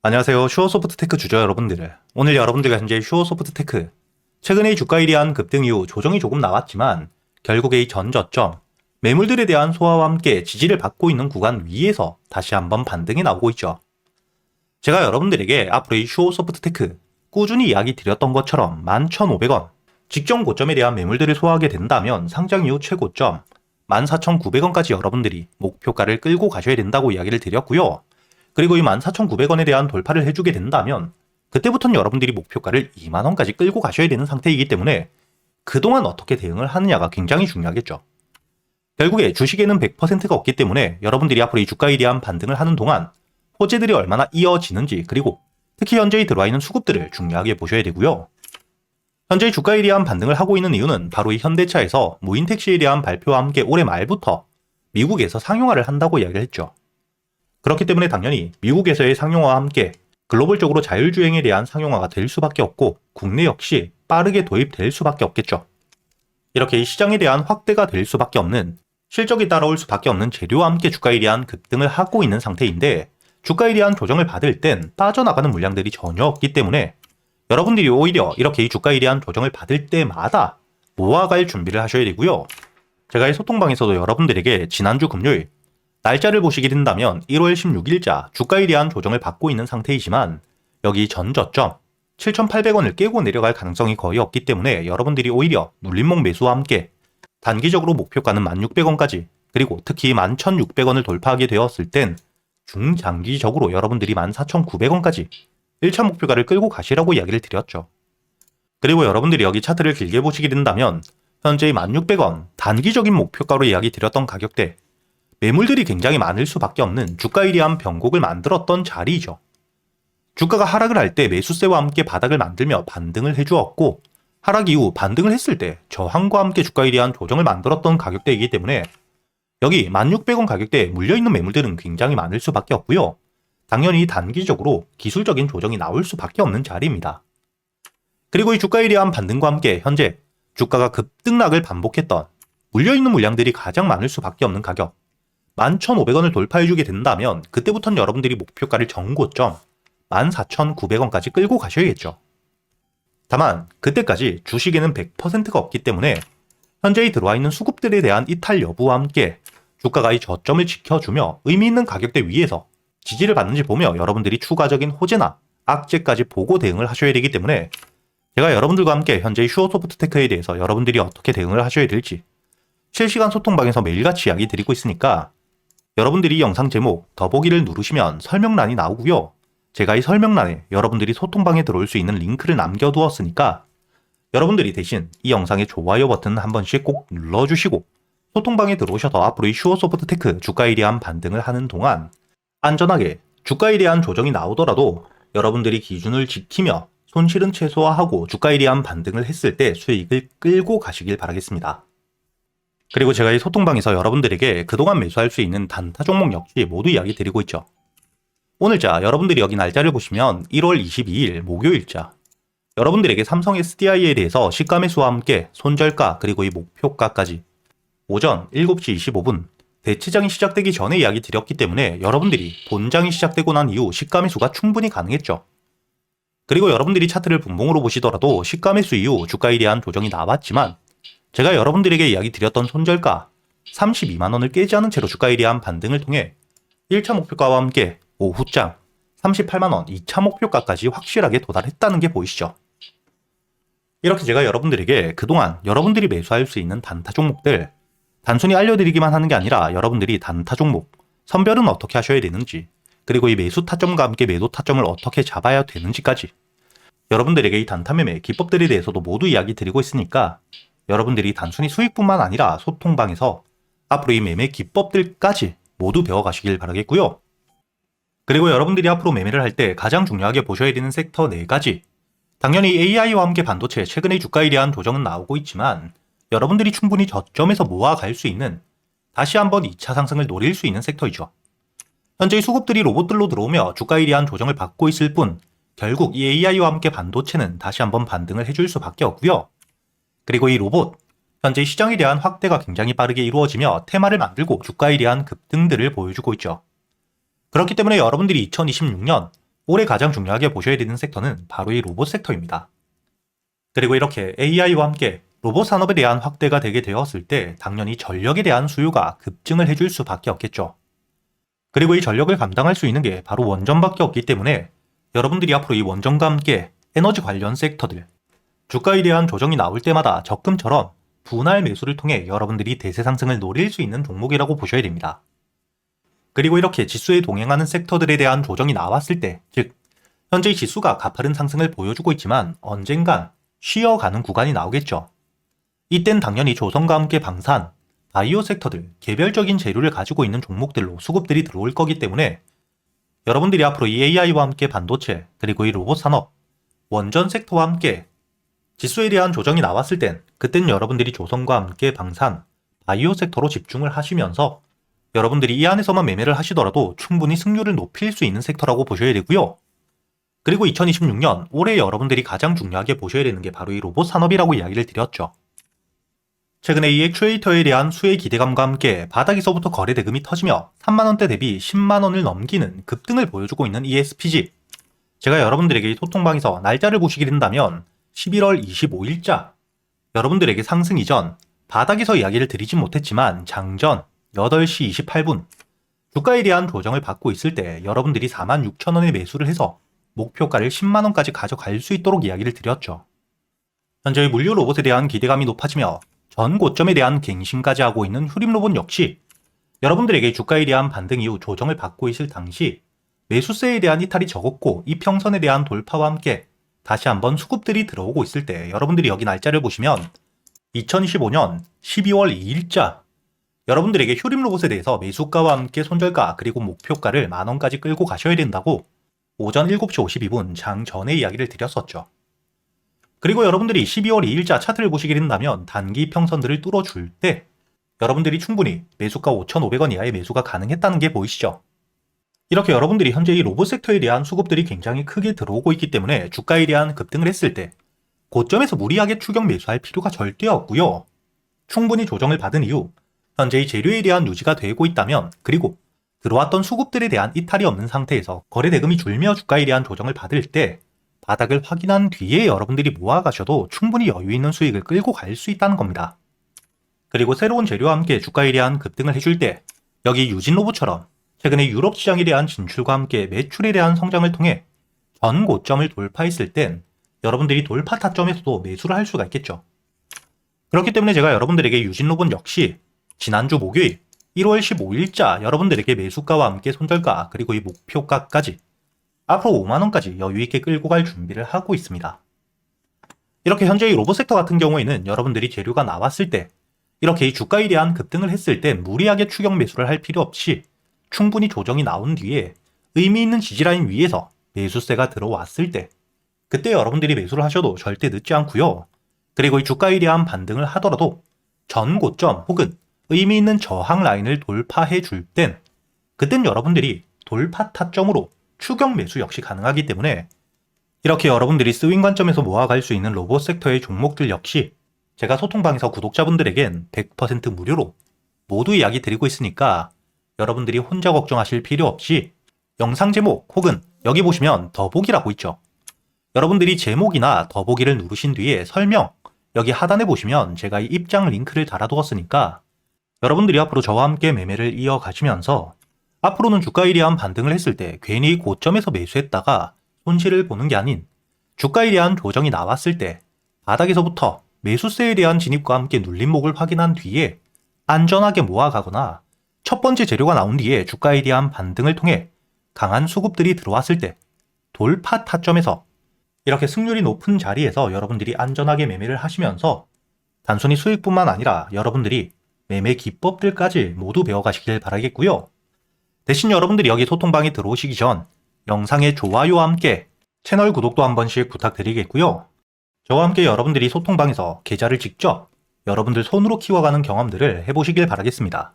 안녕하세요. 슈어소프트테크 주저 여러분들. 오늘 여러분들과 현재 슈어소프트테크 최근에 주가에 대한 급등 이후 조정이 조금 나왔지만 결국에 이 전저점 매물들에 대한 소화와 함께 지지를 받고 있는 구간 위에서 다시 한번 반등이 나오고 있죠. 제가 여러분들에게 앞으로 이 슈어소프트테크 꾸준히 이야기 드렸던 것처럼 11,500원 직전 고점에 대한 매물들을 소화하게 된다면 상장 이후 최고점 14,900원까지 여러분들이 목표가를 끌고 가셔야 된다고 이야기를 드렸고요. 그리고 이 14,900원에 대한 돌파를 해주게 된다면 그때부터는 여러분들이 목표가를 2만원까지 끌고 가셔야 되는 상태이기 때문에 그동안 어떻게 대응을 하느냐가 굉장히 중요하겠죠. 결국에 주식에는 100%가 없기 때문에 여러분들이 앞으로 이 주가에 대한 반등을 하는 동안 호재들이 얼마나 이어지는지, 그리고 특히 현재에 들어와 있는 수급들을 중요하게 보셔야 되고요. 현재 주가에 대한 반등을 하고 있는 이유는 바로 이 현대차에서 무인 택시에 대한 발표와 함께 올해 말부터 미국에서 상용화를 한다고 이야기를 했죠. 그렇기 때문에 당연히 미국에서의 상용화와 함께 글로벌적으로 자율주행에 대한 상용화가 될 수밖에 없고 국내 역시 빠르게 도입될 수밖에 없겠죠. 이렇게 이 시장에 대한 확대가 될 수밖에 없는, 실적이 따라올 수밖에 없는 재료와 함께 주가에 대한 급등을 하고 있는 상태인데, 주가에 대한 조정을 받을 땐 빠져나가는 물량들이 전혀 없기 때문에 여러분들이 오히려 이렇게 이 주가에 대한 조정을 받을 때마다 모아갈 준비를 하셔야 되고요. 제가 이 소통방에서도 여러분들에게 지난주 금요일 날짜를 보시게 된다면 1월 16일자 주가에 대한 조정을 받고 있는 상태이지만 여기 전저점 7,800원을 깨고 내려갈 가능성이 거의 없기 때문에 여러분들이 오히려 눌림목 매수와 함께 단기적으로 목표가는 1,600원까지, 그리고 특히 11,600원을 돌파하게 되었을 땐 중장기적으로 여러분들이 14,900원까지 1차 목표가를 끌고 가시라고 이야기를 드렸죠. 그리고 여러분들이 여기 차트를 길게 보시게 된다면 현재 1,600원 단기적인 목표가로 이야기 드렸던 가격대, 매물들이 굉장히 많을 수밖에 없는 주가에 대한 변곡을 만들었던 자리이죠. 주가가 하락을 할 때 매수세와 함께 바닥을 만들며 반등을 해주었고, 하락 이후 반등을 했을 때 저항과 함께 주가에 대한 조정을 만들었던 가격대이기 때문에 여기 1,600원 가격대에 물려있는 매물들은 굉장히 많을 수밖에 없고요. 당연히 단기적으로 기술적인 조정이 나올 수밖에 없는 자리입니다. 그리고 이 주가에 대한 반등과 함께 현재 주가가 급등락을 반복했던 물려있는 물량들이 가장 많을 수밖에 없는 가격 11,500원을 돌파해주게 된다면 그때부터는 여러분들이 목표가를 정고점 14,900원까지 끌고 가셔야겠죠. 다만 그때까지 주식에는 100%가 없기 때문에 현재에 들어와 있는 수급들에 대한 이탈 여부와 함께 주가가 이 저점을 지켜주며 의미 있는 가격대 위에서 지지를 받는지 보며 여러분들이 추가적인 호재나 악재까지 보고 대응을 하셔야 되기 때문에 제가 여러분들과 함께 현재 슈어소프트테크에 대해서 여러분들이 어떻게 대응을 하셔야 될지 실시간 소통방에서 매일같이 이야기 드리고 있으니까 여러분들이 영상 제목 더보기를 누르시면 설명란이 나오고요. 제가 이 설명란에 여러분들이 소통방에 들어올 수 있는 링크를 남겨두었으니까 여러분들이 대신 이 영상의 좋아요 버튼 한 번씩 꼭 눌러주시고 소통방에 들어오셔서 앞으로 이 슈어소프트테크 주가에 대한 반등을 하는 동안 안전하게 주가에 대한 조정이 나오더라도 여러분들이 기준을 지키며 손실은 최소화하고 주가에 대한 반등을 했을 때 수익을 끌고 가시길 바라겠습니다. 그리고 제가 이 소통방에서 여러분들에게 그동안 매수할 수 있는 단타 종목 역시 모두 이야기 드리고 있죠. 오늘자 여러분들이 여기 날짜를 보시면 1월 22일 목요일자 여러분들에게 삼성 SDI에 대해서 시가 매수와 함께 손절가 그리고 이 목표가까지 오전 7시 25분 대치장이 시작되기 전에 이야기 드렸기 때문에 여러분들이 본장이 시작되고 난 이후 시가 매수가 충분히 가능했죠. 그리고 여러분들이 차트를 분봉으로 보시더라도 시가 매수 이후 주가에 대한 조정이 나왔지만 제가 여러분들에게 이야기 드렸던 손절가 32만원을 깨지 않은 채로 주가에 대한 반등을 통해 1차 목표가와 함께 오후장 38만원 2차 목표가까지 확실하게 도달했다는 게 보이시죠? 이렇게 제가 여러분들에게 그동안 여러분들이 매수할 수 있는 단타 종목들 단순히 알려드리기만 하는 게 아니라 여러분들이 단타 종목 선별은 어떻게 하셔야 되는지, 그리고 이 매수 타점과 함께 매도 타점을 어떻게 잡아야 되는지까지 여러분들에게 이 단타 매매 기법들에 대해서도 모두 이야기 드리고 있으니까 여러분들이 단순히 수익뿐만 아니라 소통방에서 앞으로 이 매매 기법들까지 모두 배워가시길 바라겠고요. 그리고 여러분들이 앞으로 매매를 할 때 가장 중요하게 보셔야 되는 섹터 4가지. 당연히 AI와 함께 반도체 최근의 주가에 대한 조정은 나오고 있지만 여러분들이 충분히 저점에서 모아갈 수 있는 다시 한번 2차 상승을 노릴 수 있는 섹터이죠. 현재 수급들이 로봇들로 들어오며 주가에 대한 조정을 받고 있을 뿐 결국 이 AI와 함께 반도체는 다시 한번 반등을 해줄 수밖에 없고요. 그리고 이 로봇, 현재 시장에 대한 확대가 굉장히 빠르게 이루어지며 테마를 만들고 주가에 대한 급등들을 보여주고 있죠. 그렇기 때문에 여러분들이 2026년 올해 가장 중요하게 보셔야 되는 섹터는 바로 이 로봇 섹터입니다. 그리고 이렇게 AI와 함께 로봇 산업에 대한 확대가 되게 되었을 때 당연히 전력에 대한 수요가 급증을 해줄 수밖에 없겠죠. 그리고 이 전력을 감당할 수 있는 게 바로 원전밖에 없기 때문에 여러분들이 앞으로 이 원전과 함께 에너지 관련 섹터들, 주가에 대한 조정이 나올 때마다 적금처럼 분할 매수를 통해 여러분들이 대세 상승을 노릴 수 있는 종목이라고 보셔야 됩니다. 그리고 이렇게 지수에 동행하는 섹터들에 대한 조정이 나왔을 때, 즉 현재 지수가 가파른 상승을 보여주고 있지만 언젠간 쉬어가는 구간이 나오겠죠. 이땐 당연히 조선과 함께 방산, 바이오 섹터들, 개별적인 재료를 가지고 있는 종목들로 수급들이 들어올 거기 때문에 여러분들이 앞으로 이 AI와 함께 반도체, 그리고 이 로봇 산업, 원전 섹터와 함께 지수에 대한 조정이 나왔을 그땐 여러분들이 조선과 함께 방산, 바이오 섹터로 집중을 하시면서 여러분들이 이 안에서만 매매를 하시더라도 충분히 승률을 높일 수 있는 섹터라고 보셔야 되고요. 그리고 2026년 올해 여러분들이 가장 중요하게 보셔야 되는 게 바로 이 로봇 산업이라고 이야기를 드렸죠. 최근에 이 액추에이터에 대한 수혜 기대감과 함께 바닥에서부터 거래 대금이 터지며 3만원대 대비 10만원을 넘기는 급등을 보여주고 있는 ESPG. 제가 여러분들에게 소통방에서 날짜를 보시게 된다면 11월 25일자 여러분들에게 상승 이전 바닥에서 이야기를 드리진 못했지만 장전 8시 28분 주가에 대한 조정을 받고 있을 때 여러분들이 46,000원에 매수를 해서 목표가를 10만원까지 가져갈 수 있도록 이야기를 드렸죠. 현재 물류 로봇에 대한 기대감이 높아지며 전 고점에 대한 갱신까지 하고 있는 휴림로봇 역시 여러분들에게 주가에 대한 반등 이후 조정을 받고 있을 당시 매수세에 대한 이탈이 적었고 이평선에 대한 돌파와 함께 다시 한번 수급들이 들어오고 있을 때 여러분들이 여기 날짜를 보시면 2025년 12월 2일자 여러분들에게 휴림로봇에 대해서 매수가와 함께 손절가 그리고 목표가를 만원까지 끌고 가셔야 된다고 오전 7시 52분 장 전에 이야기를 드렸었죠. 그리고 여러분들이 12월 2일자 차트를 보시게 된다면 단기 평선들을 뚫어줄 때 여러분들이 충분히 매수가 5,500원 이하의 매수가 가능했다는 게 보이시죠? 이렇게 여러분들이 현재 이 로봇 섹터에 대한 수급들이 굉장히 크게 들어오고 있기 때문에 주가에 대한 급등을 했을 때 고점에서 무리하게 추격 매수할 필요가 절대 없고요. 충분히 조정을 받은 이후 현재 이 재료에 대한 유지가 되고 있다면 그리고 들어왔던 수급들에 대한 이탈이 없는 상태에서 거래 대금이 줄며 주가에 대한 조정을 받을 때 바닥을 확인한 뒤에 여러분들이 모아가셔도 충분히 여유 있는 수익을 끌고 갈 수 있다는 겁니다. 그리고 새로운 재료와 함께 주가에 대한 급등을 해줄 때 여기 유진로봇처럼 최근에 유럽 시장에 대한 진출과 함께 매출에 대한 성장을 통해 전 고점을 돌파했을 땐 여러분들이 돌파 타점에서도 매수를 할 수가 있겠죠. 그렇기 때문에 제가 여러분들에게 유진로봇 역시 지난주 목요일 1월 15일자 여러분들에게 매수가와 함께 손절가 그리고 이 목표가까지 앞으로 5만원까지 여유있게 끌고 갈 준비를 하고 있습니다. 이렇게 현재 이 로봇 섹터 같은 경우에는 여러분들이 재료가 나왔을 때 이렇게 이 주가에 대한 급등을 했을 때 무리하게 추격 매수를 할 필요 없이 충분히 조정이 나온 뒤에 의미 있는 지지라인 위에서 매수세가 들어왔을 때 그때 여러분들이 매수를 하셔도 절대 늦지 않고요. 그리고 이 주가에 대한 반등을 하더라도 전 고점 혹은 의미 있는 저항 라인을 돌파해 줄 땐 그땐 여러분들이 돌파 타점으로 추격 매수 역시 가능하기 때문에 이렇게 여러분들이 스윙 관점에서 모아갈 수 있는 로봇 섹터의 종목들 역시 제가 소통방에서 구독자분들에겐 100% 무료로 모두 이야기 드리고 있으니까 여러분들이 혼자 걱정하실 필요 없이 영상 제목 혹은 여기 보시면 더보기라고 있죠. 여러분들이 제목이나 더보기를 누르신 뒤에 설명 여기 하단에 보시면 제가 이 입장 링크를 달아두었으니까 여러분들이 앞으로 저와 함께 매매를 이어가시면서 앞으로는 주가에 대한 반등을 했을 때 괜히 고점에서 매수했다가 손실을 보는 게 아닌 주가에 대한 조정이 나왔을 때 바닥에서부터 매수세에 대한 진입과 함께 눌림목을 확인한 뒤에 안전하게 모아가거나 첫 번째 재료가 나온 뒤에 주가에 대한 반등을 통해 강한 수급들이 들어왔을 때 돌파 타점에서 이렇게 승률이 높은 자리에서 여러분들이 안전하게 매매를 하시면서 단순히 수익뿐만 아니라 여러분들이 매매 기법들까지 모두 배워가시길 바라겠고요. 대신 여러분들이 여기 소통방에 들어오시기 전 영상의 좋아요와 함께 채널 구독도 한 번씩 부탁드리겠고요. 저와 함께 여러분들이 소통방에서 계좌를 직접 여러분들 손으로 키워가는 경험들을 해보시길 바라겠습니다.